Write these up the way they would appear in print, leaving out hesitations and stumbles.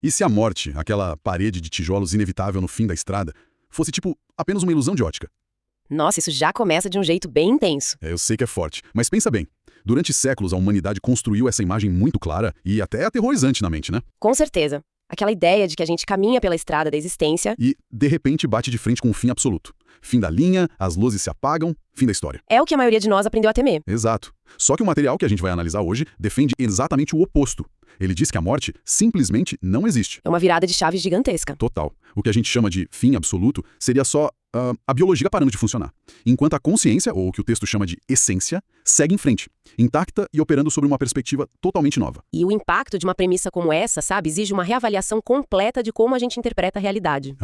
E se a morte, aquela parede de tijolos inevitável no fim da estrada, fosse tipo apenas uma ilusão de ótica? Nossa, isso já começa de um jeito bem intenso. Eu sei que é forte, mas pensa bem. Durante séculos, a humanidade construiu essa imagem muito clara e até aterrorizante na mente, né? Com certeza. Aquela ideia de que a gente caminha pela estrada da existência E, de repente, bate de frente com um fim absoluto. Fim da linha, as luzes se apagam, fim da história. é o que a maioria de nós aprendeu a temer. Exato. Só que o material que a gente vai analisar hoje defende exatamente o oposto. Ele diz que a morte simplesmente não existe. É uma virada de chave gigantesca. Total. O que a gente chama de fim absoluto seria só a biologia parando de funcionar. Enquanto a consciência, ou o que o texto chama de essência, segue em frente, intacta e operando sobre uma perspectiva totalmente nova. E o impacto de uma premissa como essa, sabe, exige uma reavaliação completa de como a gente interpreta a realidade.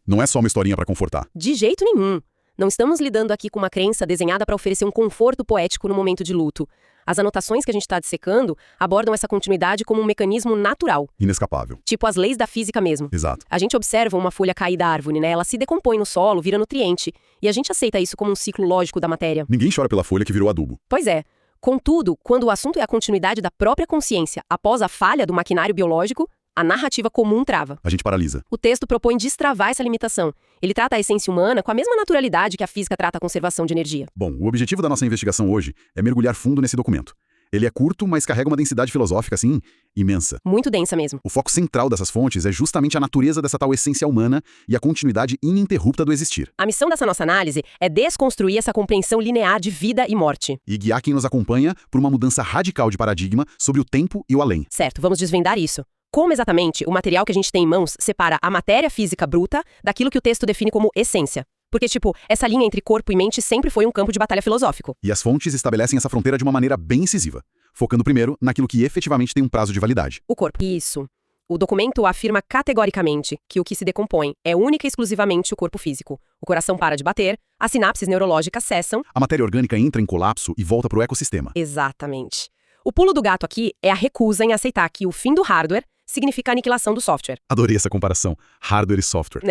Não é só uma historinha para confortar. De jeito nenhum. Não estamos lidando aqui com uma crença desenhada para oferecer um conforto poético no momento de luto. As anotações que a gente está dissecando abordam essa continuidade como um mecanismo natural, Inescapável. tipo as leis da física mesmo. Exato. A gente observa uma folha cair da árvore, né? Ela se decompõe no solo, vira nutriente, e a gente aceita isso como um ciclo lógico da matéria. Ninguém chora pela folha que virou adubo. Pois é. Contudo, quando o assunto é a continuidade da própria consciência após a falha do maquinário biológico, a narrativa comum trava. A gente paralisa. O texto propõe destravar essa limitação. Ele trata a essência humana com a mesma naturalidade que a física trata a conservação de energia. Bom, o objetivo da nossa investigação hoje é mergulhar fundo nesse documento. Ele é curto, mas carrega uma densidade filosófica, assim, imensa. Muito densa mesmo. O foco central dessas fontes é justamente a natureza dessa tal essência humana e a continuidade ininterrupta do existir. A missão dessa nossa análise é desconstruir essa compreensão linear de vida e morte. E guiar quem nos acompanha por uma mudança radical de paradigma sobre o tempo e o além. Certo, vamos desvendar isso. Como exatamente o material que a gente tem em mãos separa a matéria física bruta daquilo que o texto define como essência? Porque, essa linha entre corpo e mente sempre foi um campo de batalha filosófico. E as fontes estabelecem essa fronteira de uma maneira bem incisiva, focando primeiro naquilo que efetivamente tem um prazo de validade. O corpo. Isso. O documento afirma categoricamente que o que se decompõe é única e exclusivamente o corpo físico. O coração para de bater, as sinapses neurológicas cessam. A matéria orgânica entra em colapso e volta para o ecossistema. Exatamente. O pulo do gato aqui é a recusa em aceitar que o fim do hardware significa a aniquilação do software. Adorei essa comparação, hardware e software.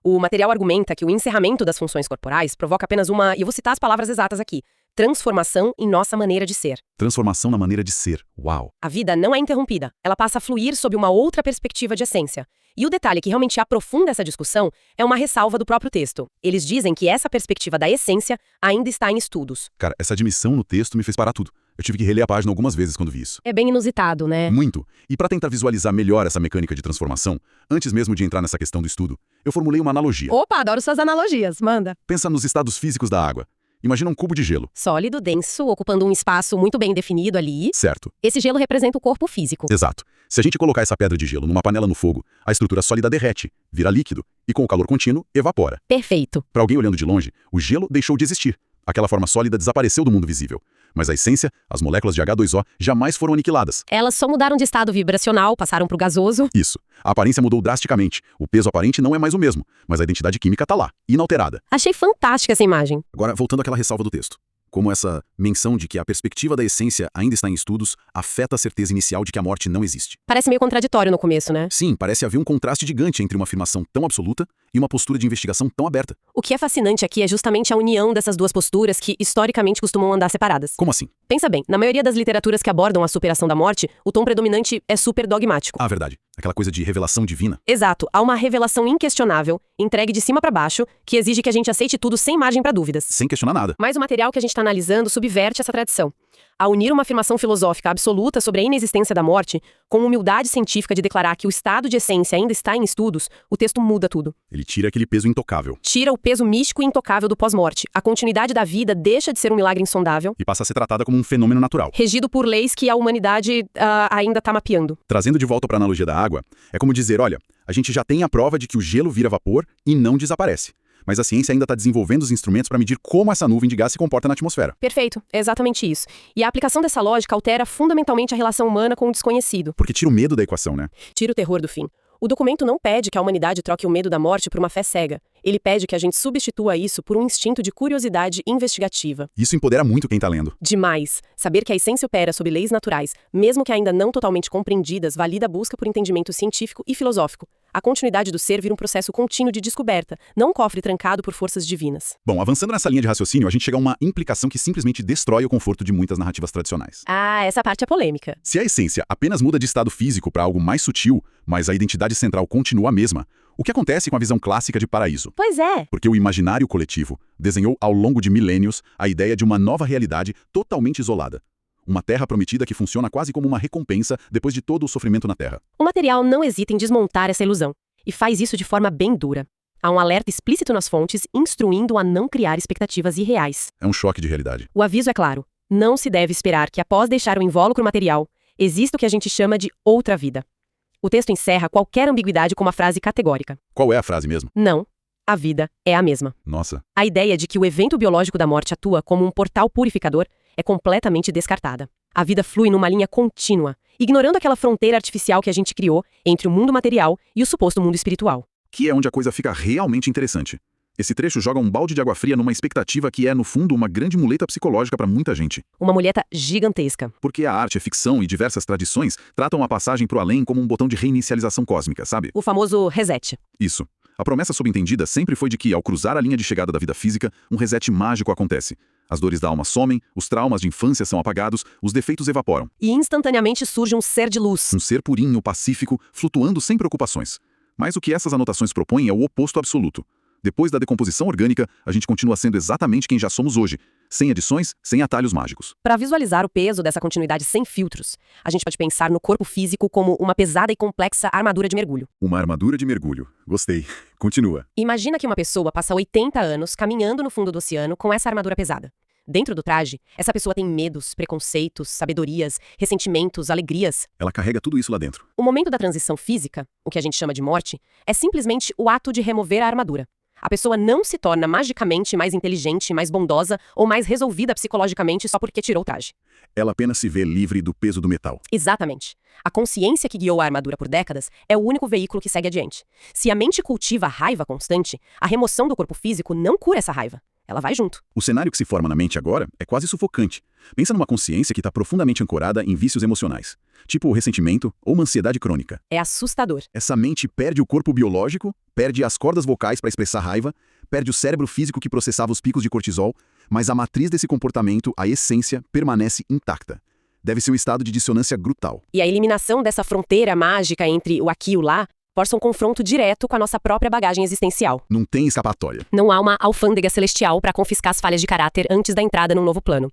O material argumenta que o encerramento das funções corporais provoca apenas e eu vou citar as palavras exatas aqui, transformação em nossa maneira de ser. Transformação na maneira de ser. Uau! A vida não é interrompida, ela passa a fluir sob uma outra perspectiva de essência. E o detalhe que realmente aprofunda essa discussão é uma ressalva do próprio texto. Eles dizem que essa perspectiva da essência ainda está em estudos. Cara, essa admissão no texto me fez parar tudo. Eu tive que reler a página algumas vezes quando vi isso. É bem inusitado, né? Muito. E para tentar visualizar melhor essa mecânica de transformação, antes mesmo de entrar nessa questão do estudo, eu formulei uma analogia. Opa, adoro suas analogias, manda. Pensa nos estados físicos da água. Imagina um cubo de gelo. Sólido, denso, ocupando um espaço muito bem definido ali. Certo. Esse gelo representa o corpo físico. Exato. Se a gente colocar essa pedra de gelo numa panela no fogo, a estrutura sólida derrete, vira líquido e, com o calor contínuo, evapora. Perfeito. Para alguém olhando de longe, o gelo deixou de existir. Aquela forma sólida desapareceu do mundo visível. Mas a essência, as moléculas de H2O, jamais foram aniquiladas. Elas só mudaram de estado vibracional, passaram para o gasoso. Isso. A aparência mudou drasticamente. O peso aparente não é mais o mesmo, mas a identidade química tá lá, inalterada. Achei fantástica essa imagem. Agora, voltando àquela ressalva do texto. Como essa menção de que a perspectiva da essência ainda está em estudos afeta a certeza inicial de que a morte não existe. Parece meio contraditório no começo, né? Sim, parece haver um contraste gigante entre uma afirmação tão absoluta e uma postura de investigação tão aberta. O que é fascinante aqui é justamente a união dessas duas posturas que, historicamente, costumam andar separadas. Como assim? Pensa bem, na maioria das literaturas que abordam a superação da morte, o tom predominante é super dogmático. Ah, verdade. Aquela coisa de revelação divina. Exato, há uma revelação inquestionável, entregue de cima para baixo, que exige que a gente aceite tudo sem margem para dúvidas. Sem questionar nada. Mas o material que a gente está analisando subverte essa tradição. Ao unir uma afirmação filosófica absoluta sobre a inexistência da morte, com humildade científica de declarar que o estado de essência ainda está em estudos, o texto muda tudo. Ele tira aquele peso intocável. Tira o peso místico e intocável do pós-morte. A continuidade da vida deixa de ser um milagre insondável. E passa a ser tratada como um fenômeno natural. Regido por leis que a humanidade ainda está mapeando. Trazendo de volta para a analogia da água, é como dizer, olha, a gente já tem a prova de que o gelo vira vapor e não desaparece. Mas a ciência ainda está desenvolvendo os instrumentos para medir como essa nuvem de gás se comporta na atmosfera. Perfeito, é exatamente isso. E a aplicação dessa lógica altera fundamentalmente a relação humana com o desconhecido. Porque tira o medo da equação, né? Tira o terror do fim. O documento não pede que a humanidade troque o medo da morte por uma fé cega. Ele pede que a gente substitua isso por um instinto de curiosidade investigativa. Isso empodera muito quem está lendo. Demais. Saber que a essência opera sob leis naturais, mesmo que ainda não totalmente compreendidas, valida a busca por entendimento científico e filosófico. A continuidade do ser vira um processo contínuo de descoberta, não um cofre trancado por forças divinas. Bom, avançando nessa linha de raciocínio, a gente chega a uma implicação que simplesmente destrói o conforto de muitas narrativas tradicionais. Ah, essa parte é polêmica. Se a essência apenas muda de estado físico para algo mais sutil, mas a identidade central continua a mesma, o que acontece com a visão clássica de paraíso? Pois é. Porque o imaginário coletivo desenhou ao longo de milênios a ideia de uma nova realidade totalmente isolada. Uma terra prometida que funciona quase como uma recompensa depois de todo o sofrimento na Terra. O material não hesita em desmontar essa ilusão, e faz isso de forma bem dura. Há um alerta explícito nas fontes, instruindo a não criar expectativas irreais. É um choque de realidade. O aviso é claro: não se deve esperar que, após deixar o invólucro material, exista o que a gente chama de outra vida. O texto encerra qualquer ambiguidade com uma frase categórica. Qual é a frase mesmo? Não, a vida é a mesma. Nossa. A ideia de que o evento biológico da morte atua como um portal purificador é completamente descartada. A vida flui numa linha contínua, ignorando aquela fronteira artificial que a gente criou entre o mundo material e o suposto mundo espiritual. Que é onde a coisa fica realmente interessante. Esse trecho joga um balde de água fria numa expectativa que é, no fundo, uma grande muleta psicológica para muita gente. Uma muleta gigantesca. Porque a arte, a ficção e diversas tradições tratam a passagem para o além como um botão de reinicialização cósmica, sabe? O famoso reset. Isso. A promessa subentendida sempre foi de que, ao cruzar a linha de chegada da vida física, um reset mágico acontece. As dores da alma somem, os traumas de infância são apagados, os defeitos evaporam. E instantaneamente surge um ser de luz. Um ser purinho, pacífico, flutuando sem preocupações. Mas o que essas anotações propõem é o oposto absoluto. Depois da decomposição orgânica, a gente continua sendo exatamente quem já somos hoje, sem adições, sem atalhos mágicos. Para visualizar o peso dessa continuidade sem filtros, a gente pode pensar no corpo físico como uma pesada e complexa armadura de mergulho. Uma armadura de mergulho. Gostei. Continua. Imagina que uma pessoa passa 80 anos caminhando no fundo do oceano com essa armadura pesada. Dentro do traje, essa pessoa tem medos, preconceitos, sabedorias, ressentimentos, alegrias. Ela carrega tudo isso lá dentro. O momento da transição física, o que a gente chama de morte, é simplesmente o ato de remover a armadura. A pessoa não se torna magicamente mais inteligente, mais bondosa ou mais resolvida psicologicamente só porque tirou o traje. Ela apenas se vê livre do peso do metal. Exatamente. A consciência que guiou a armadura por décadas é o único veículo que segue adiante. Se a mente cultiva a raiva constante, a remoção do corpo físico não cura essa raiva. Ela vai junto. O cenário que se forma na mente agora é quase sufocante. Pensa numa consciência que está profundamente ancorada em vícios emocionais, tipo o ressentimento ou uma ansiedade crônica. É assustador. Essa mente perde o corpo biológico, perde as cordas vocais para expressar raiva, perde o cérebro físico que processava os picos de cortisol, mas a matriz desse comportamento, a essência, permanece intacta. Deve ser um estado de dissonância brutal. E a eliminação dessa fronteira mágica entre o aqui e o lá força um confronto direto com a nossa própria bagagem existencial. Não tem escapatória. Não há uma alfândega celestial para confiscar as falhas de caráter antes da entrada num novo plano.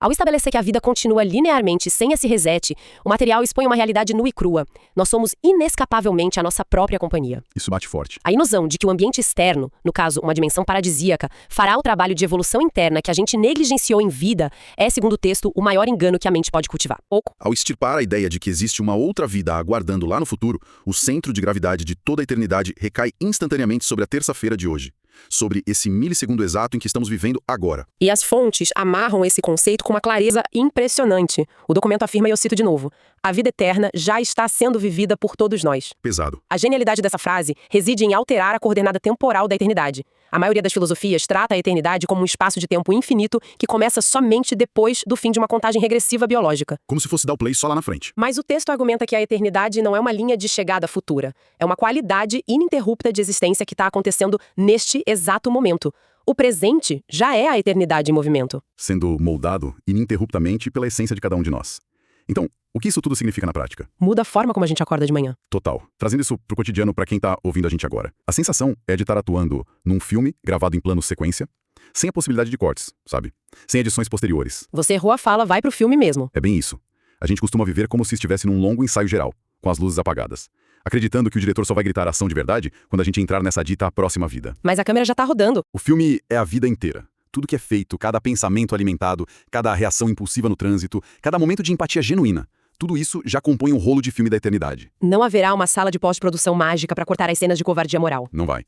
Ao estabelecer que a vida continua linearmente sem esse reset, o material expõe uma realidade nua e crua. Nós somos inescapavelmente a nossa própria companhia. Isso bate forte. A ilusão de que o ambiente externo, no caso uma dimensão paradisíaca, fará o trabalho de evolução interna que a gente negligenciou em vida é, segundo o texto, o maior engano que a mente pode cultivar. Ao extirpar a ideia de que existe uma outra vida aguardando lá no futuro, o centro de gravidade de toda a eternidade recai instantaneamente sobre a terça-feira de hoje. Sobre esse milissegundo exato em que estamos vivendo agora. E as fontes amarram esse conceito com uma clareza impressionante. O documento afirma, e eu cito de novo, a vida eterna já está sendo vivida por todos nós. Pesado. A genialidade dessa frase reside em alterar a coordenada temporal da eternidade. A maioria das filosofias trata a eternidade como um espaço de tempo infinito que começa somente depois do fim de uma contagem regressiva biológica. Como se fosse dar o play só lá na frente. Mas o texto argumenta que a eternidade não é uma linha de chegada futura. É uma qualidade ininterrupta de existência que está acontecendo neste exato momento. O presente já é a eternidade em movimento. Sendo moldado ininterruptamente pela essência de cada um de nós. Então, o que isso tudo significa na prática? Muda a forma como a gente acorda de manhã. Total. Trazendo isso pro cotidiano para quem tá ouvindo a gente agora. A sensação é de estar atuando num filme gravado em plano sequência, sem a possibilidade de cortes, sabe? Sem edições posteriores. Você errou a fala, vai pro filme mesmo. É bem isso. A gente costuma viver como se estivesse num longo ensaio geral, com as luzes apagadas. Acreditando que o diretor só vai gritar ação de verdade quando a gente entrar nessa dita próxima vida. Mas a câmera já tá rodando. O filme é a vida inteira. Tudo que é feito, cada pensamento alimentado, cada reação impulsiva no trânsito, cada momento de empatia genuína. Tudo isso já compõe um rolo de filme da eternidade. Não haverá uma sala de pós-produção mágica para cortar as cenas de covardia moral. Não vai.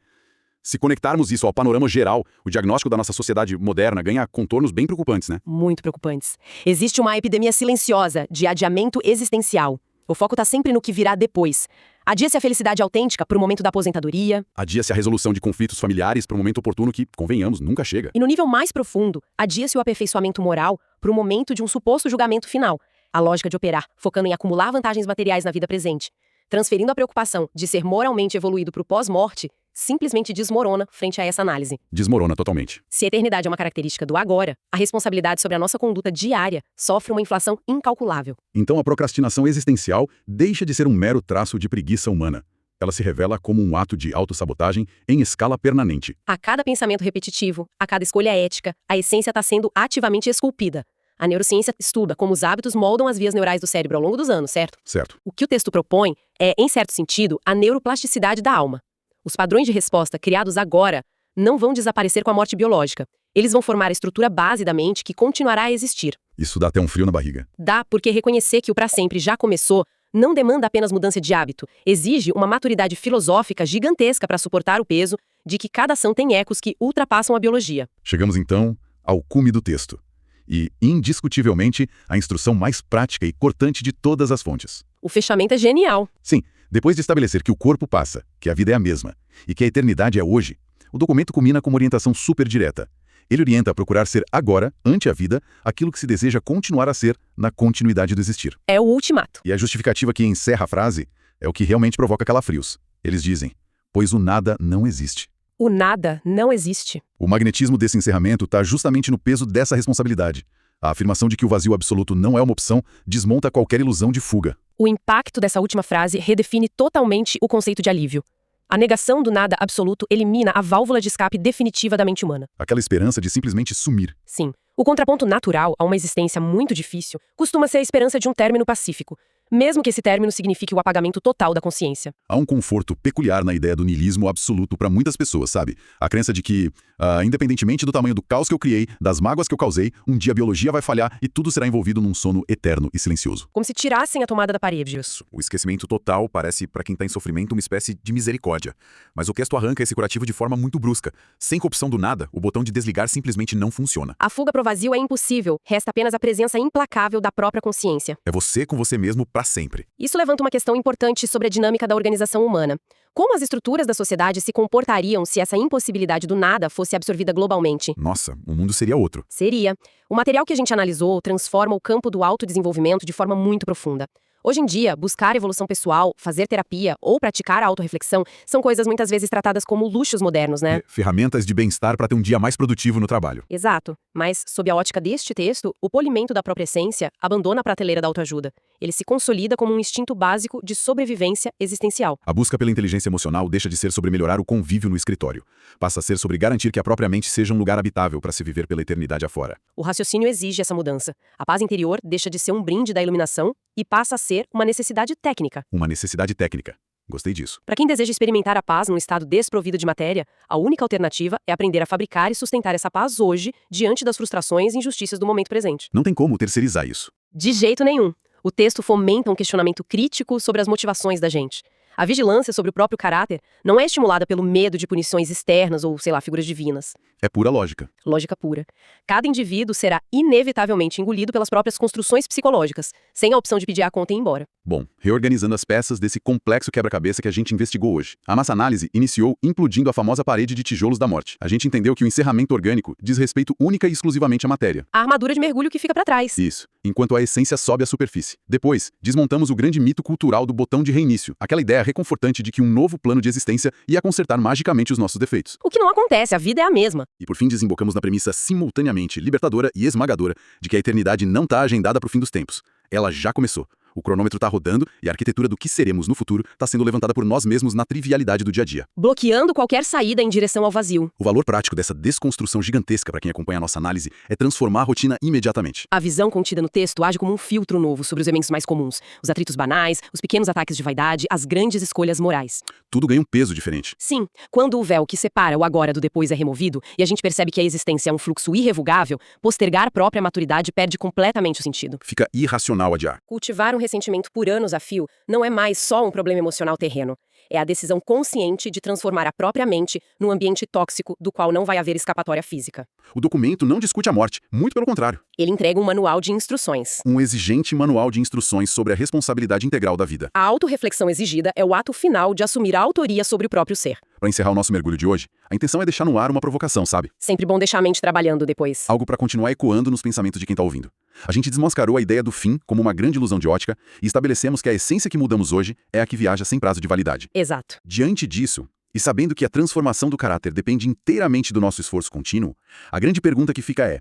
Se conectarmos isso ao panorama geral, o diagnóstico da nossa sociedade moderna ganha contornos bem preocupantes, né? Muito preocupantes. Existe uma epidemia silenciosa de adiamento existencial. O foco está sempre no que virá depois. Adia-se a felicidade autêntica para o momento da aposentadoria. Adia-se a resolução de conflitos familiares para o momento oportuno que, convenhamos, nunca chega. E no nível mais profundo, adia-se o aperfeiçoamento moral para o momento de um suposto julgamento final. A lógica de operar, focando em acumular vantagens materiais na vida presente. transferindo a preocupação de ser moralmente evoluído para o pós-morte, simplesmente desmorona frente a essa análise. Desmorona totalmente. Se a eternidade é uma característica do agora, a responsabilidade sobre a nossa conduta diária sofre uma inflação incalculável. Então a procrastinação existencial deixa de ser um mero traço de preguiça humana. Ela se revela como um ato de autossabotagem em escala permanente. A cada pensamento repetitivo, a cada escolha ética, a essência está sendo ativamente esculpida. A neurociência estuda como os hábitos moldam as vias neurais do cérebro ao longo dos anos, certo? Certo. O que o texto propõe é, em certo sentido, a neuroplasticidade da alma. Os padrões de resposta criados agora não vão desaparecer com a morte biológica. Eles vão formar a estrutura base da mente que continuará a existir. Isso dá até um frio na barriga. Dá porque reconhecer que o para sempre já começou não demanda apenas mudança de hábito, exige uma maturidade filosófica gigantesca para suportar o peso de que cada ação tem ecos que ultrapassam a biologia. Chegamos então ao cume do texto. E, indiscutivelmente, a instrução mais prática e cortante de todas as fontes. O fechamento é genial. Sim, depois de estabelecer que o corpo passa, que a vida é a mesma, e que a eternidade é hoje, o documento culmina com uma orientação super direta. Ele orienta a procurar ser agora, ante a vida, aquilo que se deseja continuar a ser na continuidade do existir. É o ultimato. E a justificativa que encerra a frase é o que realmente provoca calafrios. Eles dizem, pois o nada não existe. O nada não existe. O magnetismo desse encerramento está justamente no peso dessa responsabilidade. A afirmação de que o vazio absoluto não é uma opção desmonta qualquer ilusão de fuga. O impacto dessa última frase redefine totalmente o conceito de alívio. A negação do nada absoluto elimina a válvula de escape definitiva da mente humana. Aquela esperança de simplesmente sumir. Sim. O contraponto natural a uma existência muito difícil costuma ser a esperança de um término pacífico, mesmo que esse término signifique o apagamento total da consciência. Há um conforto peculiar na ideia do niilismo absoluto para muitas pessoas, sabe? A crença de que, independentemente do tamanho do caos que eu criei, das mágoas que eu causei, um dia a biologia vai falhar e tudo será envolvido num sono eterno e silencioso. Como se tirassem a tomada da parede. Isso. O esquecimento total parece, para quem está em sofrimento, uma espécie de misericórdia. Mas o Kesto arranca esse curativo de forma muito brusca. Sem corrupção do nada, o botão de desligar simplesmente não funciona. A fuga pro vazio é impossível, resta apenas a presença implacável da própria consciência. É você com você mesmo para sempre. Isso levanta uma questão importante sobre a dinâmica da organização humana. Como as estruturas da sociedade se comportariam se essa impossibilidade do nada fosse absorvida globalmente? Nossa, o mundo seria outro. Seria. O material que a gente analisou transforma o campo do autodesenvolvimento de forma muito profunda. Hoje em dia, buscar evolução pessoal, fazer terapia ou praticar a autorreflexão são coisas muitas vezes tratadas como luxos modernos, né? Ferramentas de bem-estar para ter um dia mais produtivo no trabalho. Exato. Mas, sob a ótica deste texto, o polimento da própria essência abandona a prateleira da autoajuda. Ele se consolida como um instinto básico de sobrevivência existencial. A busca pela inteligência emocional deixa de ser sobre melhorar o convívio no escritório. Passa a ser sobre garantir que a própria mente seja um lugar habitável para se viver pela eternidade afora. O raciocínio exige essa mudança. A paz interior deixa de ser um brinde da iluminação e passa a ser uma necessidade técnica. Uma necessidade técnica. Gostei disso. Para quem deseja experimentar a paz num estado desprovido de matéria, a única alternativa é aprender a fabricar e sustentar essa paz hoje, diante das frustrações e injustiças do momento presente. Não tem como terceirizar isso. De jeito nenhum. O texto fomenta um questionamento crítico sobre as motivações da gente. A vigilância sobre o próprio caráter não é estimulada pelo medo de punições externas ou, figuras divinas. É pura lógica. Lógica pura. Cada indivíduo será inevitavelmente engolido pelas próprias construções psicológicas, sem a opção de pedir a conta e ir embora. Bom, reorganizando as peças desse complexo quebra-cabeça que a gente investigou hoje. A nossa análise iniciou implodindo a famosa parede de tijolos da morte. A gente entendeu que o encerramento orgânico diz respeito única e exclusivamente à matéria. A armadura de mergulho que fica para trás. Isso, enquanto a essência sobe à superfície. Depois, desmontamos o grande mito cultural do botão de reinício, aquela ideia reconfortante de que um novo plano de existência ia consertar magicamente os nossos defeitos. O que não acontece, a vida é a mesma. E por fim desembocamos na premissa simultaneamente libertadora e esmagadora de que a eternidade não está agendada para o fim dos tempos. Ela já começou. O cronômetro está rodando e a arquitetura do que seremos no futuro está sendo levantada por nós mesmos na trivialidade do dia a dia. Bloqueando qualquer saída em direção ao vazio. O valor prático dessa desconstrução gigantesca para quem acompanha a nossa análise é transformar a rotina imediatamente. A visão contida no texto age como um filtro novo sobre os eventos mais comuns. Os atritos banais, os pequenos ataques de vaidade, as grandes escolhas morais. Tudo ganha um peso diferente. Sim, quando o véu que separa o agora do depois é removido e a gente percebe que a existência é um fluxo irrevogável, postergar a própria maturidade perde completamente o sentido. Fica irracional adiar. Cultivar um ressentimento por anos a fio não é mais só um problema emocional terreno. É a decisão consciente de transformar a própria mente num ambiente tóxico do qual não vai haver escapatória física. O documento não discute a morte, muito pelo contrário. Ele entrega um manual de instruções. Um exigente manual de instruções sobre a responsabilidade integral da vida. A autorreflexão exigida é o ato final de assumir a autoria sobre o próprio ser. Para encerrar o nosso mergulho de hoje, a intenção é deixar no ar uma provocação, sabe? Sempre bom deixar a mente trabalhando depois. Algo para continuar ecoando nos pensamentos de quem está ouvindo. A gente desmascarou a ideia do fim como uma grande ilusão de ótica e estabelecemos que a essência que mudamos hoje é a que viaja sem prazo de validade. Exato. Diante disso, e sabendo que a transformação do caráter depende inteiramente do nosso esforço contínuo, a grande pergunta que fica é: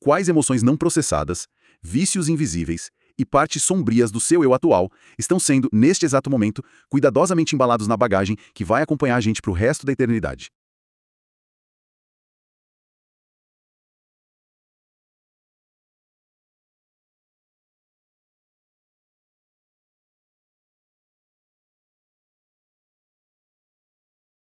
quais emoções não processadas, vícios invisíveis e partes sombrias do seu eu atual estão sendo, neste exato momento, cuidadosamente embalados na bagagem que vai acompanhar a gente para o resto da eternidade?